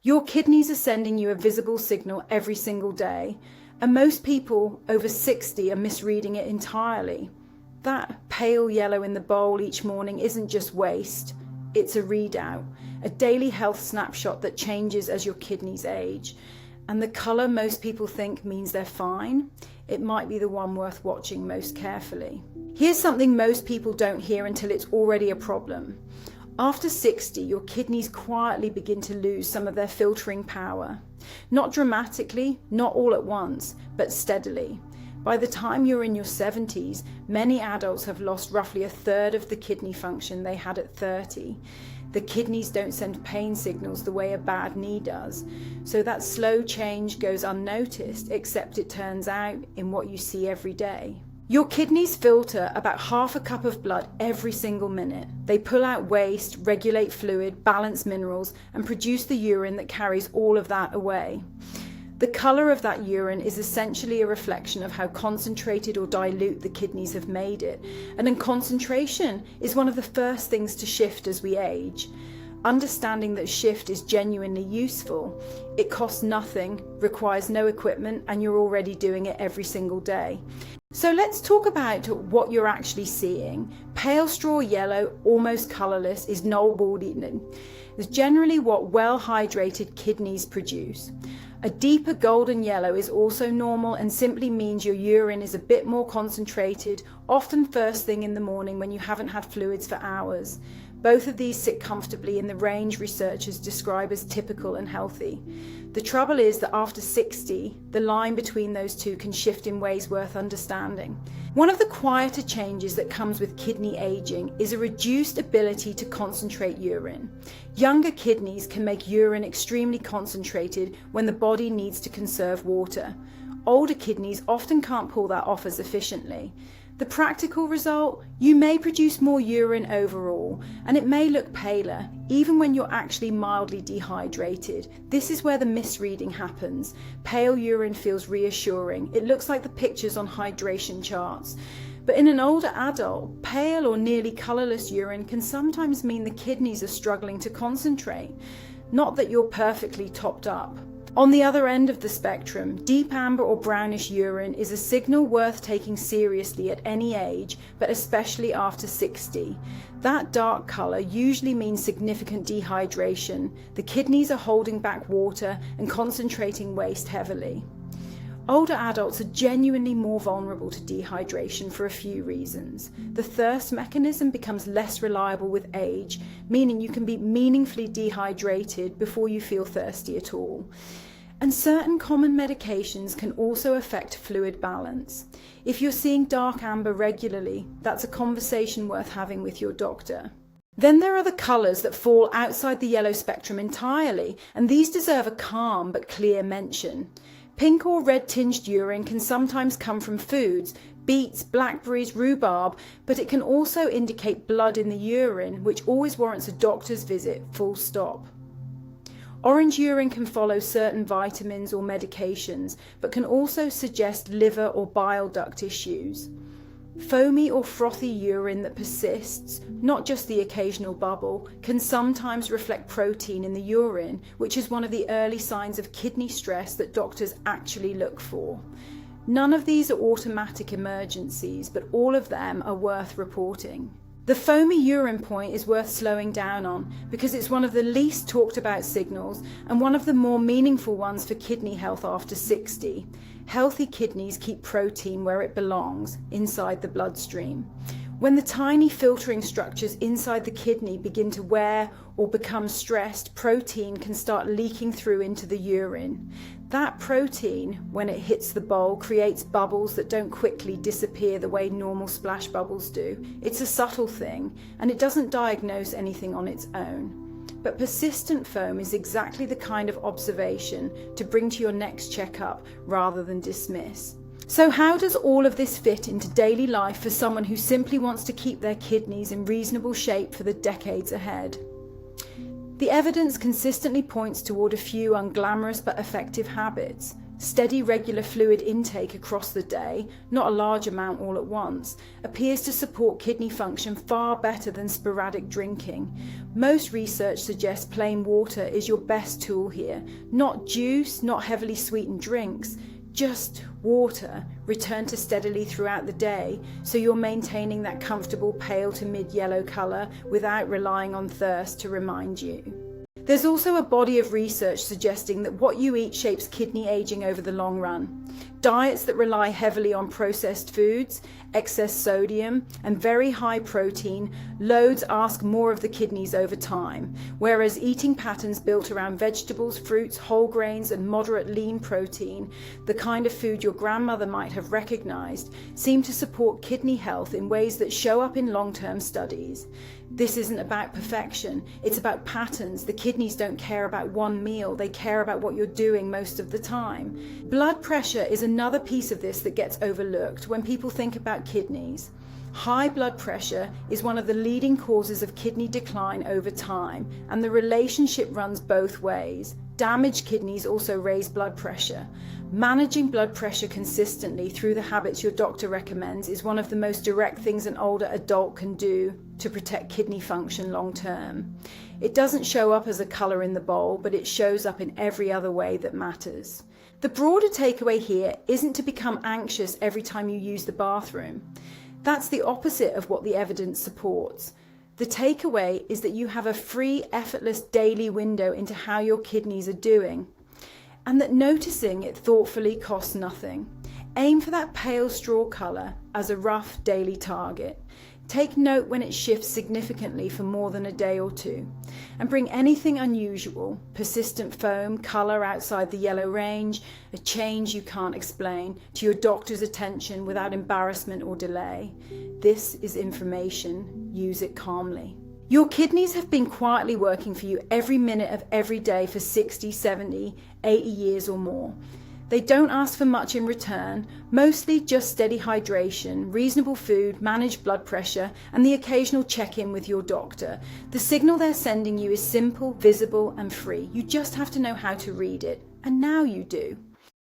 Your kidneys are sending you a visible signal every single day, and most people over 60 are misreading it entirely. That pale yellow in the bowl each morning isn't just waste, it's a readout, a daily health snapshot that changes as your kidneys age. And the colour most people think means they're fine, it might be the one worth watching most carefully. Here's something most people don't hear until it's already a problem. After 60, your kidneys quietly begin to lose some of their filtering power. Not dramatically, not all at once, but steadily. By the time you're in your 70s, many adults have lost roughly a third of the kidney function they had at 30. The kidneys don't send pain signals the way a bad knee does, so that slow change goes unnoticed, except it turns out in what you see every day. Your kidneys filter about half a cup of blood every single minute. They pull out waste, regulate fluid, balance minerals, and produce the urine that carries all of that away. The colour of that urine is essentially a reflection of how concentrated or dilute the kidneys have made it, and in concentration is one of the first things to shift as we age. Understanding that shift is genuinely useful. It costs nothing, requires no equipment, and you're already doing it every single day. So let's talk about what you're actually seeing. Pale straw yellow, almost colourless, is null urine. It's generally what well-hydrated kidneys produce. A deeper golden yellow is also normal and simply means your urine is a bit more concentrated, often first thing in the morning when you haven't had fluids for hours. Both of these sit comfortably in the range researchers describe as typical and healthy. The trouble is that after 60, the line between those two can shift in ways worth understanding. One of the quieter changes that comes with kidney aging is a reduced ability to concentrate urine. Younger kidneys can make urine extremely concentrated when the body needs to conserve water. Older kidneys often can't pull that off as efficiently. The practical result? You may produce more urine overall, and it may look paler, even when you're actually mildly dehydrated. This is where the misreading happens. Pale urine feels reassuring. It looks like the pictures on hydration charts. But in an older adult, pale or nearly colourless urine can sometimes mean the kidneys are struggling to concentrate. Not that you're perfectly topped up. On the other end of the spectrum, deep amber or brownish urine is a signal worth taking seriously at any age, but especially after 60. That dark colour usually means significant dehydration. The kidneys are holding back water and concentrating waste heavily. Older adults are genuinely more vulnerable to dehydration for a few reasons. The thirst mechanism becomes less reliable with age, meaning you can be meaningfully dehydrated before you feel thirsty at all. And certain common medications can also affect fluid balance. If you're seeing dark amber regularly, that's a conversation worth having with your doctor. Then there are the colours that fall outside the yellow spectrum entirely, and these deserve a calm but clear mention. Pink or red tinged urine can sometimes come from foods, beets, blackberries, rhubarb, but it can also indicate blood in the urine, which always warrants a doctor's visit, full stop. Orange urine can follow certain vitamins or medications, but can also suggest liver or bile duct issues. Foamy or frothy urine that persists, not just the occasional bubble, can sometimes reflect protein in the urine, which is one of the early signs of kidney stress that doctors actually look for. None of these are automatic emergencies, but all of them are worth reporting. The foamy urine point is worth slowing down on because it's one of the least talked about signals and one of the more meaningful ones for kidney health after 60. Healthy kidneys keep protein where it belongs, inside the bloodstream. When the tiny filtering structures inside the kidney begin to wear or become stressed, protein can start leaking through into the urine. That protein, when it hits the bowl, creates bubbles that don't quickly disappear the way normal splash bubbles do. It's a subtle thing, and it doesn't diagnose anything on its own. But persistent foam is exactly the kind of observation to bring to your next checkup rather than dismiss. So how does all of this fit into daily life for someone who simply wants to keep their kidneys in reasonable shape for the decades ahead? The evidence consistently points toward a few unglamorous but effective habits. Steady regular fluid intake across the day, not a large amount all at once, appears to support kidney function far better than sporadic drinking. Most research suggests plain water is your best tool here. Not juice, not heavily sweetened drinks, just water returned to steadily throughout the day, so you're maintaining that comfortable pale to mid-yellow colour without relying on thirst to remind you. There's also a body of research suggesting that what you eat shapes kidney aging over the long run. Diets that rely heavily on processed foods, excess sodium, and very high protein loads ask more of the kidneys over time, whereas eating patterns built around vegetables, fruits, whole grains, and moderate lean protein, the kind of food your grandmother might have recognized, seem to support kidney health in ways that show up in long-term studies. This isn't about perfection, it's about patterns. The kidneys don't care about one meal, they care about what you're doing most of the time. Blood pressure is another piece of this that gets overlooked when people think about kidneys. High blood pressure is one of the leading causes of kidney decline over time, and the relationship runs both ways. Damaged kidneys also raise blood pressure. Managing blood pressure consistently through the habits your doctor recommends is one of the most direct things an older adult can do to protect kidney function long term. It doesn't show up as a colour in the bowl, but it shows up in every other way that matters. The broader takeaway here isn't to become anxious every time you use the bathroom. That's the opposite of what the evidence supports. The takeaway is that you have a free, effortless daily window into how your kidneys are doing, and that noticing it thoughtfully costs nothing. Aim for that pale straw colour as a rough daily target. Take note when it shifts significantly for more than a day or two, and bring anything unusual, persistent foam, colour outside the yellow range, a change you can't explain, to your doctor's attention without embarrassment or delay. This is information. Use it calmly. Your kidneys have been quietly working for you every minute of every day for 60, 70, 80 years or more. They don't ask for much in return, mostly just steady hydration, reasonable food, managed blood pressure, and the occasional check-in with your doctor. The signal they're sending you is simple, visible, and free. You just have to know how to read it, and now you do.